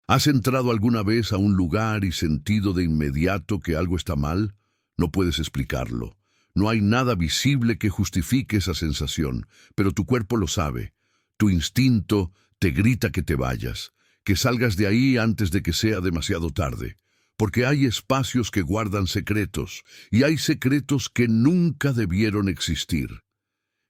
¿Has entrado alguna vez a un lugar y sentido de inmediato que algo está mal? No puedes explicarlo. No hay nada visible que justifique esa sensación, pero tu cuerpo lo sabe. Tu instinto te grita que te vayas, que salgas de ahí antes de que sea demasiado tarde. Porque hay espacios que guardan secretos, y hay secretos que nunca debieron existir.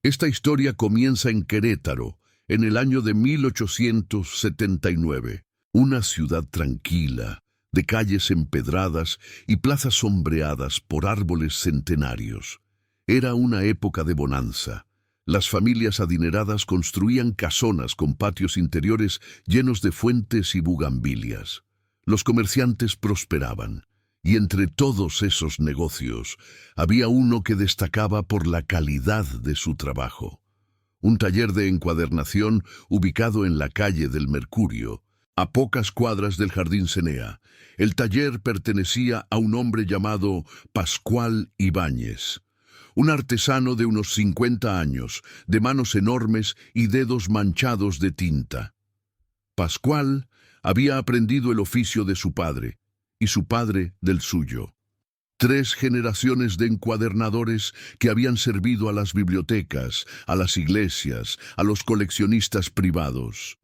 Esta historia comienza en Querétaro, en el año de 1879. Una ciudad tranquila, de calles empedradas y plazas sombreadas por árboles centenarios. Era una época de bonanza. Las familias adineradas construían casonas con patios interiores llenos de fuentes y bugambilias. Los comerciantes prosperaban, y entre todos esos negocios había uno que destacaba por la calidad de su trabajo. Un taller de encuadernación ubicado en la calle del Mercurio, a pocas cuadras del Jardín Cenea. El taller pertenecía a un hombre llamado Pascual Ibáñez, un artesano de unos 50 años, de manos enormes y dedos manchados de tinta. Pascual había aprendido el oficio de su padre, y su padre del suyo. 3 generaciones de encuadernadores que habían servido a las bibliotecas, a las iglesias, a los coleccionistas privados.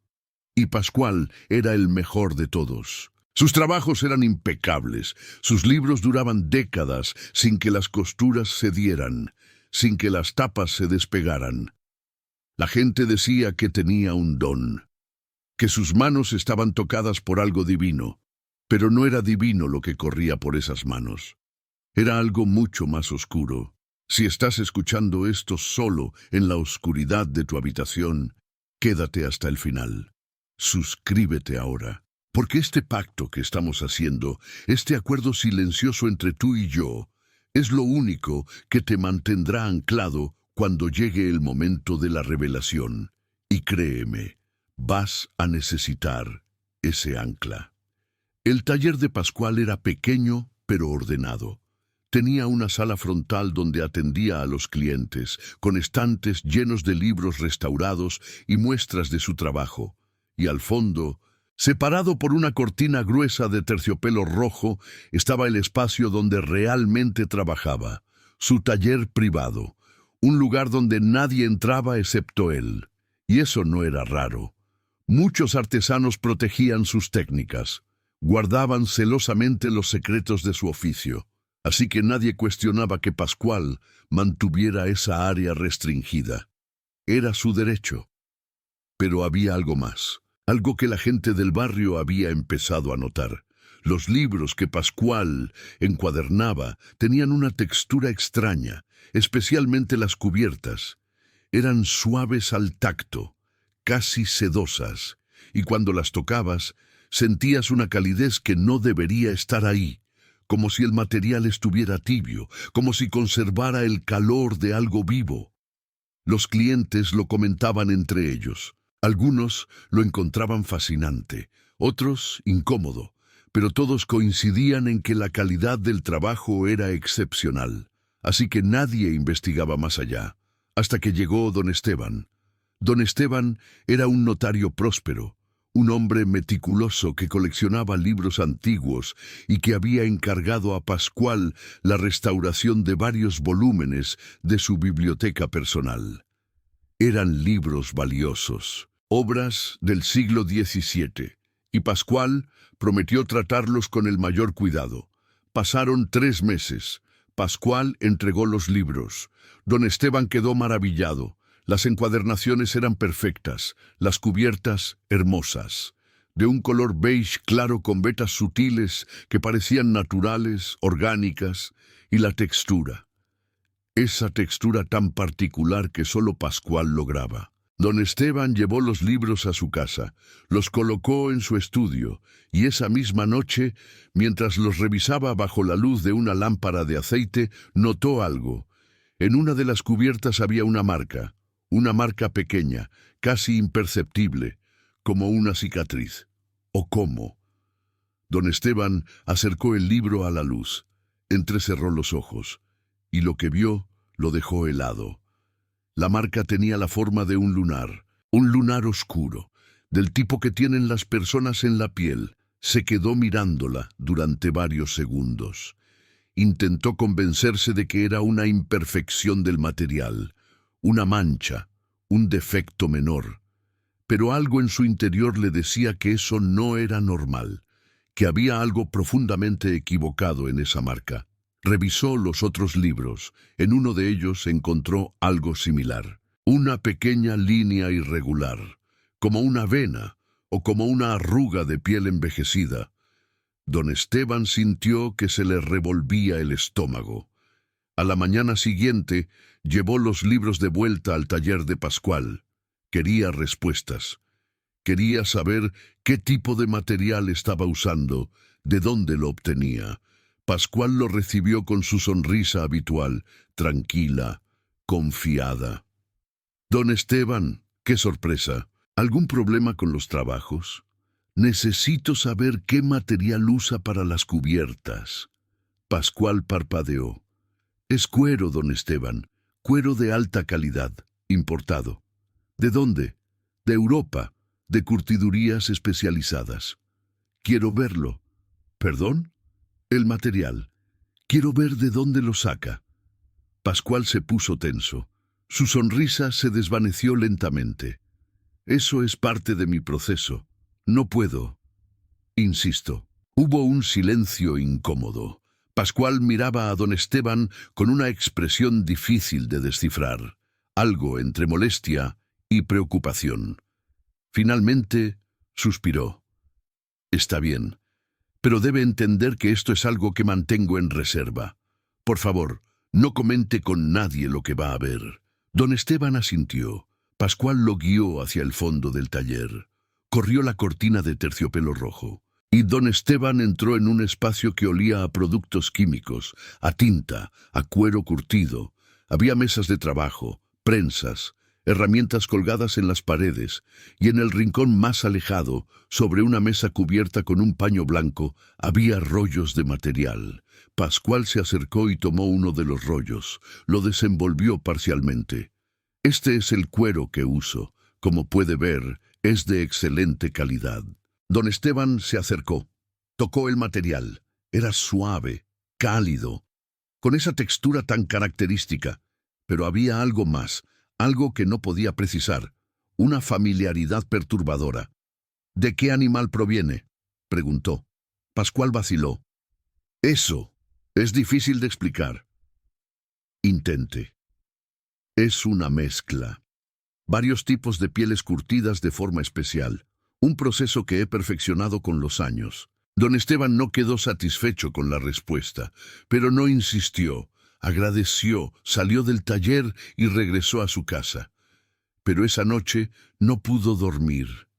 Y Pascual era el mejor de todos. Sus trabajos eran impecables, sus libros duraban décadas sin que las costuras cedieran, sin que las tapas se despegaran. La gente decía que tenía un don, que sus manos estaban tocadas por algo divino, pero no era divino lo que corría por esas manos. Era algo mucho más oscuro. Si estás escuchando esto solo en la oscuridad de tu habitación, quédate hasta el final. Suscríbete ahora, porque este pacto que estamos haciendo, este acuerdo silencioso entre tú y yo, es lo único que te mantendrá anclado cuando llegue el momento de la revelación. Y créeme, vas a necesitar ese ancla. El taller de Pascual era pequeño, pero ordenado. Tenía una sala frontal donde atendía a los clientes, con estantes llenos de libros restaurados y muestras de su trabajo. Y al fondo, separado por una cortina gruesa de terciopelo rojo, estaba el espacio donde realmente trabajaba, su taller privado, un lugar donde nadie entraba excepto él. Y eso no era raro. Muchos artesanos protegían sus técnicas, guardaban celosamente los secretos de su oficio, así que nadie cuestionaba que Pascual mantuviera esa área restringida. Era su derecho. Pero había algo más. Algo que la gente del barrio había empezado a notar. Los libros que Pascual encuadernaba tenían una textura extraña, especialmente las cubiertas. Eran suaves al tacto, casi sedosas, y cuando las tocabas, sentías una calidez que no debería estar ahí, como si el material estuviera tibio, como si conservara el calor de algo vivo. Los clientes lo comentaban entre ellos. Algunos lo encontraban fascinante, otros incómodo, pero todos coincidían en que la calidad del trabajo era excepcional. Así que nadie investigaba más allá, hasta que llegó don Esteban. Don Esteban era un notario próspero, un hombre meticuloso que coleccionaba libros antiguos y que había encargado a Pascual la restauración de varios volúmenes de su biblioteca personal. Eran libros valiosos, obras del siglo XVII, y Pascual prometió tratarlos con el mayor cuidado. Pasaron 3 meses. Pascual entregó los libros. Don Esteban quedó maravillado. Las encuadernaciones eran perfectas, las cubiertas hermosas, de un color beige claro con vetas sutiles que parecían naturales, orgánicas, y la textura. Esa textura tan particular que solo Pascual lograba. Don Esteban llevó los libros a su casa, los colocó en su estudio, y esa misma noche, mientras los revisaba bajo la luz de una lámpara de aceite, notó algo. En una de las cubiertas había una marca pequeña, casi imperceptible, como una cicatriz. ¿O cómo? Don Esteban acercó el libro a la luz, entrecerró los ojos, y lo que vio lo dejó helado. La marca tenía la forma de un lunar oscuro, del tipo que tienen las personas en la piel, Se quedó mirándola durante varios segundos. Intentó convencerse de que era una imperfección del material, una mancha, un defecto menor. Pero algo en su interior le decía que eso no era normal, que había algo profundamente equivocado en esa marca. Revisó los otros libros. En uno de ellos encontró algo similar. Una pequeña línea irregular, como una vena o como una arruga de piel envejecida. Don Esteban sintió que se le revolvía el estómago. A la mañana siguiente llevó los libros de vuelta al taller de Pascual. Quería respuestas. Quería saber qué tipo de material estaba usando, de dónde lo obtenía. Pascual lo recibió con su sonrisa habitual, tranquila, confiada. Don Esteban, qué sorpresa. ¿Algún problema con los trabajos? Necesito saber qué material usa para las cubiertas. Pascual parpadeó. Es cuero, don Esteban, cuero de alta calidad, importado. ¿De dónde? De Europa, de curtidurías especializadas. Quiero verlo. ¿Perdón? El material. Quiero ver de dónde lo saca. Pascual se puso tenso. Su sonrisa se desvaneció lentamente. Eso es parte de mi proceso. No puedo. Insisto. Hubo un silencio incómodo. Pascual miraba a don Esteban con una expresión difícil de descifrar, algo entre molestia y preocupación. Finalmente, suspiró. Está bien, pero debe entender que esto es algo que mantengo en reserva. Por favor, no comente con nadie lo que va a ver. Don Esteban asintió. Pascual lo guió hacia el fondo del taller. Corrió la cortina de terciopelo rojo. Y don Esteban entró en un espacio que olía a productos químicos, a tinta, a cuero curtido. Había mesas de trabajo, prensas, herramientas colgadas en las paredes, y en el rincón más alejado, sobre una mesa cubierta con un paño blanco, había rollos de material. Pascual se acercó y tomó uno de los rollos. Lo desenvolvió parcialmente. Este es el cuero que uso. Como puede ver, es de excelente calidad. Don Esteban se acercó. Tocó el material. Era suave, cálido, con esa textura tan característica. Pero había algo más, algo que no podía precisar, una familiaridad perturbadora. ¿De qué animal proviene?, preguntó. Pascual vaciló. Eso es difícil de explicar. Intente. Es una mezcla. Varios tipos de pieles curtidas de forma especial. Un proceso que he perfeccionado con los años. Don Esteban no quedó satisfecho con la respuesta, pero no insistió. Agradeció, salió del taller y regresó a su casa. Pero esa noche no pudo dormir.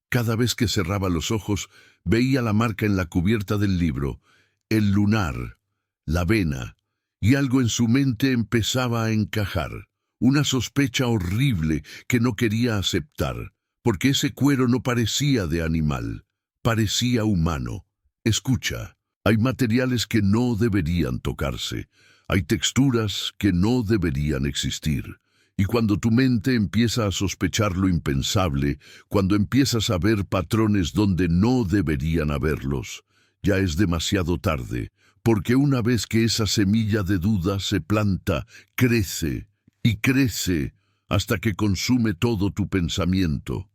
Cada vez que cerraba los ojos, veía la marca en la cubierta del libro, el lunar, la vena, y algo en su mente empezaba a encajar. Una sospecha horrible que no quería aceptar, porque ese cuero no parecía de animal, parecía humano. Escucha, hay materiales que no deberían tocarse, hay texturas que no deberían existir. Y cuando tu mente empieza a sospechar lo impensable, cuando empiezas a ver patrones donde no deberían haberlos, ya es demasiado tarde, porque una vez que esa semilla de duda se planta, crece y crece hasta que consume todo tu pensamiento.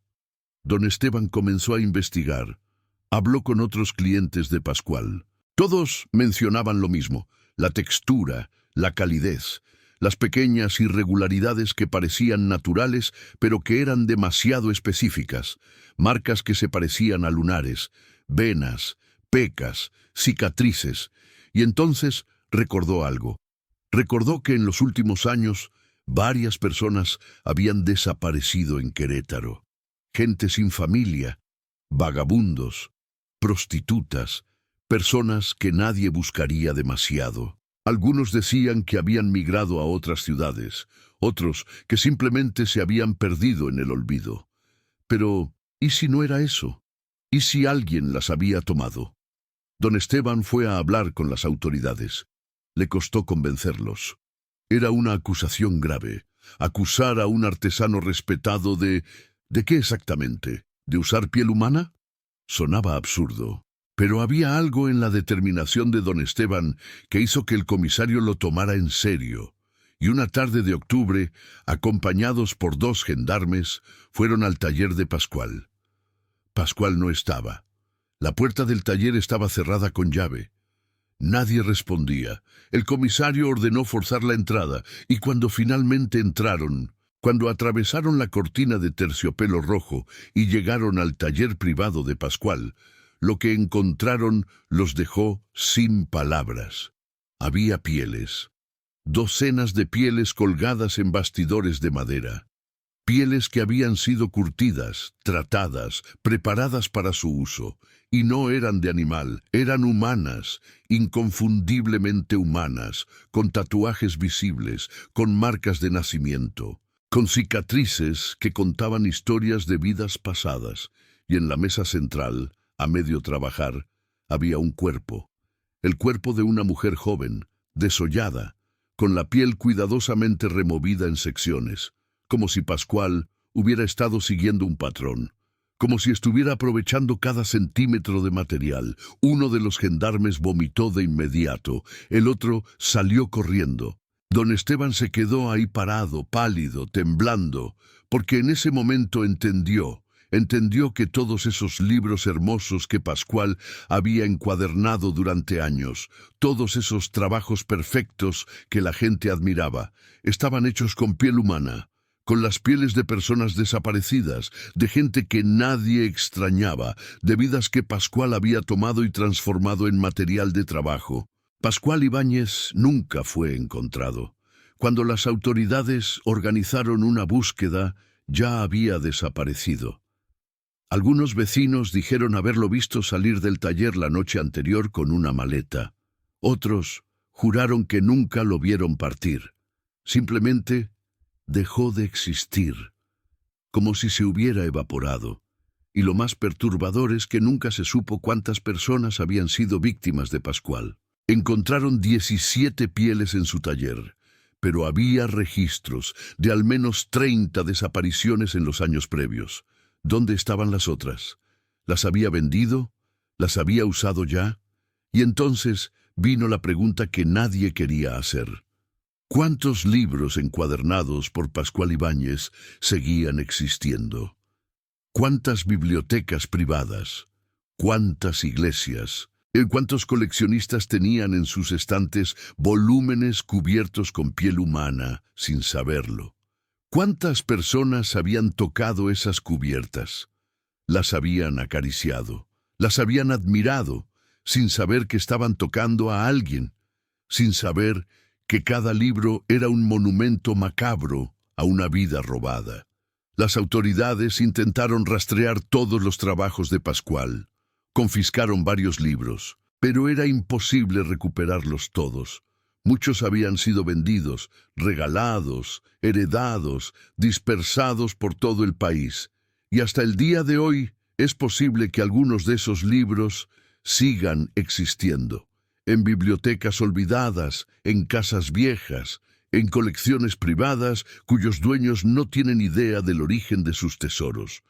Don Esteban comenzó a investigar. Habló con otros clientes de Pascual. Todos mencionaban lo mismo, la textura, la calidez, las pequeñas irregularidades que parecían naturales, pero que eran demasiado específicas, marcas que se parecían a lunares, venas, pecas, cicatrices, y entonces recordó algo. Recordó que en los últimos años varias personas habían desaparecido en Querétaro. Gente sin familia, vagabundos, prostitutas, personas que nadie buscaría demasiado. Algunos decían que habían migrado a otras ciudades, otros que simplemente se habían perdido en el olvido. Pero, ¿y si no era eso? ¿Y si alguien las había tomado? Don Esteban fue a hablar con las autoridades. Le costó convencerlos. Era una acusación grave. Acusar a un artesano respetado ¿de qué exactamente? ¿De usar piel humana? Sonaba absurdo. Pero había algo en la determinación de don Esteban que hizo que el comisario lo tomara en serio. Y una tarde de octubre, acompañados por 2 gendarmes, fueron al taller de Pascual. Pascual no estaba. La puerta del taller estaba cerrada con llave. Nadie respondía. El comisario ordenó forzar la entrada, y cuando finalmente entraron, cuando atravesaron la cortina de terciopelo rojo y llegaron al taller privado de Pascual, lo que encontraron los dejó sin palabras. Había pieles. Docenas de pieles colgadas en bastidores de madera. Pieles que habían sido curtidas, tratadas, preparadas para su uso. Y no eran de animal, eran humanas, inconfundiblemente humanas, con tatuajes visibles, con marcas de nacimiento, con cicatrices que contaban historias de vidas pasadas. Y en la mesa central, a medio trabajar, había un cuerpo. El cuerpo de una mujer joven, desollada, con la piel cuidadosamente removida en secciones, como si Pascual hubiera estado siguiendo un patrón, como si estuviera aprovechando cada centímetro de material. Uno de los gendarmes vomitó de inmediato, el otro salió corriendo. Don Esteban se quedó ahí parado, pálido, temblando, porque en ese momento entendió que todos esos libros hermosos que Pascual había encuadernado durante años, todos esos trabajos perfectos que la gente admiraba, estaban hechos con piel humana, con las pieles de personas desaparecidas, de gente que nadie extrañaba, de vidas que Pascual había tomado y transformado en material de trabajo. Pascual Ibáñez nunca fue encontrado. Cuando las autoridades organizaron una búsqueda, ya había desaparecido. Algunos vecinos dijeron haberlo visto salir del taller la noche anterior con una maleta. Otros juraron que nunca lo vieron partir. Simplemente dejó de existir, como si se hubiera evaporado. Y lo más perturbador es que nunca se supo cuántas personas habían sido víctimas de Pascual. Encontraron 17 pieles en su taller, pero había registros de al menos 30 desapariciones en los años previos. ¿Dónde estaban las otras? ¿Las había vendido? ¿Las había usado ya? Y entonces vino la pregunta que nadie quería hacer. ¿Cuántos libros encuadernados por Pascual Ibáñez seguían existiendo? ¿Cuántas bibliotecas privadas? ¿Cuántas iglesias? ¿Cuántos coleccionistas tenían en sus estantes volúmenes cubiertos con piel humana sin saberlo? ¿Cuántas personas habían tocado esas cubiertas? Las habían acariciado, las habían admirado, sin saber que estaban tocando a alguien, sin saber que cada libro era un monumento macabro a una vida robada. Las autoridades intentaron rastrear todos los trabajos de Pascual. Confiscaron varios libros, pero era imposible recuperarlos todos. Muchos habían sido vendidos, regalados, heredados, dispersados por todo el país. Y hasta el día de hoy es posible que algunos de esos libros sigan existiendo. En bibliotecas olvidadas, en casas viejas, en colecciones privadas cuyos dueños no tienen idea del origen de sus tesoros.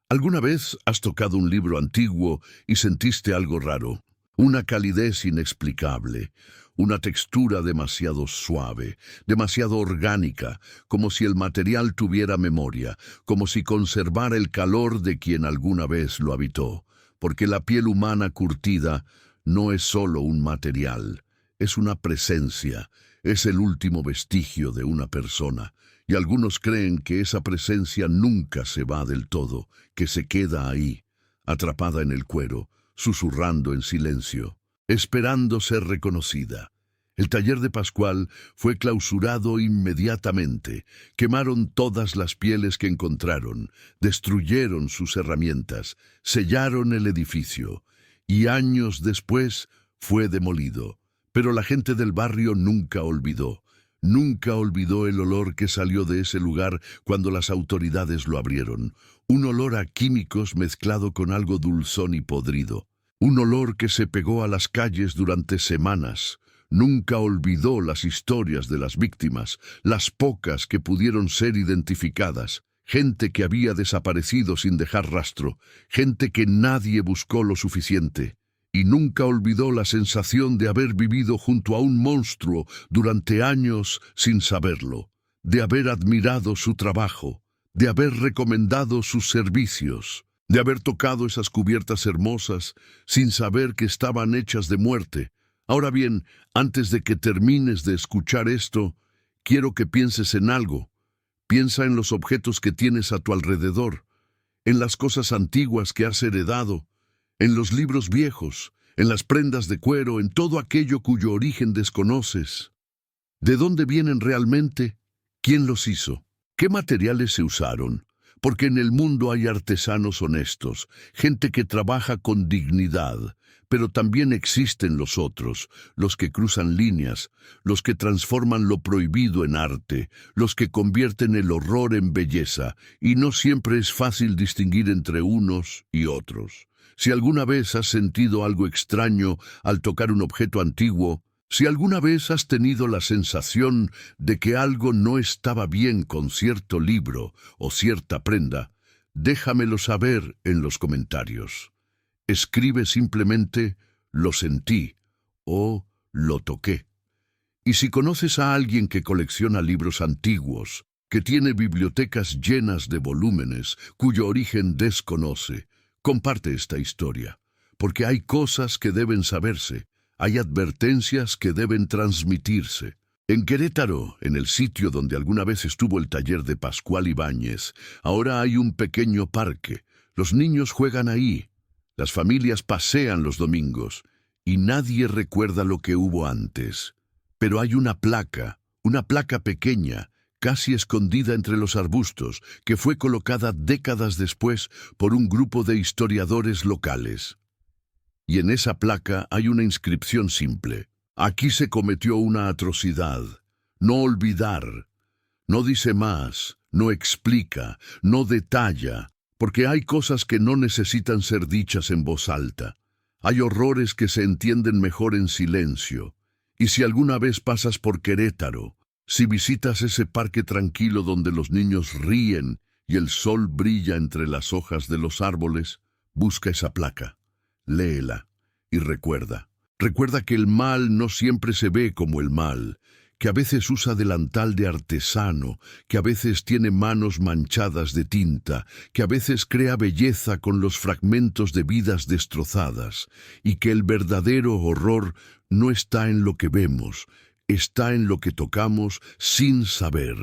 ¿Alguna vez has tocado un libro antiguo y sentiste algo raro? Una calidez inexplicable, una textura demasiado suave, demasiado orgánica, como si el material tuviera memoria, como si conservara el calor de quien alguna vez lo habitó, porque la piel humana curtida no es solo un material, es una presencia, es el último vestigio de una persona, y algunos creen que esa presencia nunca se va del todo, que se queda ahí, atrapada en el cuero, susurrando en silencio, esperando ser reconocida. El taller de Pascual fue clausurado inmediatamente. Quemaron todas las pieles que encontraron, destruyeron sus herramientas, sellaron el edificio, y años después fue demolido. Pero la gente del barrio nunca olvidó el olor que salió de ese lugar cuando las autoridades lo abrieron. Un olor a químicos mezclado con algo dulzón y podrido. Un olor que se pegó a las calles durante semanas. Nunca olvidó las historias de las víctimas, las pocas que pudieron ser identificadas. Gente que había desaparecido sin dejar rastro. Gente que nadie buscó lo suficiente. y nunca olvidó la sensación de haber vivido junto a un monstruo durante años sin saberlo, de haber admirado su trabajo, de haber recomendado sus servicios, de haber tocado esas cubiertas hermosas sin saber que estaban hechas de muerte. Ahora bien, antes de que termines de escuchar esto, quiero que pienses en algo. Piensa en los objetos que tienes a tu alrededor, en las cosas antiguas que has heredado, en los libros viejos, en las prendas de cuero, en todo aquello cuyo origen desconoces. ¿De dónde vienen realmente? ¿Quién los hizo? ¿Qué materiales se usaron? Porque en el mundo hay artesanos honestos, gente que trabaja con dignidad, pero también existen los otros, los que cruzan líneas, los que transforman lo prohibido en arte, los que convierten el horror en belleza, y no siempre es fácil distinguir entre unos y otros. Si alguna vez has sentido algo extraño al tocar un objeto antiguo, si alguna vez has tenido la sensación de que algo no estaba bien con cierto libro o cierta prenda, déjamelo saber en los comentarios. Escribe simplemente "lo sentí" o "lo toqué". Y si conoces a alguien que colecciona libros antiguos, que tiene bibliotecas llenas de volúmenes cuyo origen desconoce, comparte esta historia, porque hay cosas que deben saberse, hay advertencias que deben transmitirse. En Querétaro, en el sitio donde alguna vez estuvo el taller de Pascual Ibáñez, ahora hay un pequeño parque. Los niños juegan ahí, las familias pasean los domingos, y nadie recuerda lo que hubo antes. Pero hay una placa pequeña, casi escondida entre los arbustos, que fue colocada décadas después por un grupo de historiadores locales. Y en esa placa hay una inscripción simple: "Aquí se cometió una atrocidad. No olvidar". No dice más, no explica, no detalla, porque hay cosas que no necesitan ser dichas en voz alta. Hay horrores que se entienden mejor en silencio. Y si alguna vez pasas por Querétaro, si visitas ese parque tranquilo donde los niños ríen y el sol brilla entre las hojas de los árboles, busca esa placa, léela y recuerda. Recuerda que el mal no siempre se ve como el mal, que a veces usa delantal de artesano, que a veces tiene manos manchadas de tinta, que a veces crea belleza con los fragmentos de vidas destrozadas, y que el verdadero horror no está en lo que vemos, está en lo que tocamos sin saber,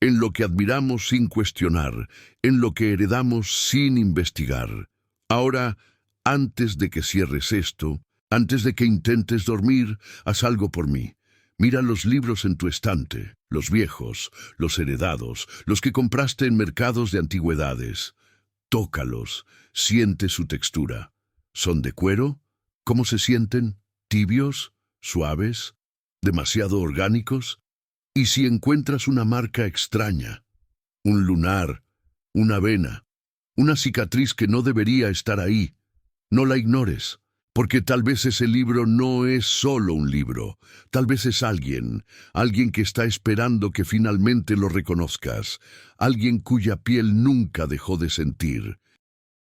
en lo que admiramos sin cuestionar, en lo que heredamos sin investigar. Ahora, antes de que cierres esto, antes de que intentes dormir, haz algo por mí. Mira los libros en tu estante, los viejos, los heredados, los que compraste en mercados de antigüedades. Tócalos, siente su textura. ¿Son de cuero? ¿Cómo se sienten? ¿Tibios? ¿Suaves? ¿Demasiado orgánicos? ¿Y si encuentras una marca extraña? Un lunar, una vena, una cicatriz que no debería estar ahí. No la ignores. Porque tal vez ese libro no es solo un libro, tal vez es alguien que está esperando que finalmente lo reconozcas, alguien cuya piel nunca dejó de sentir,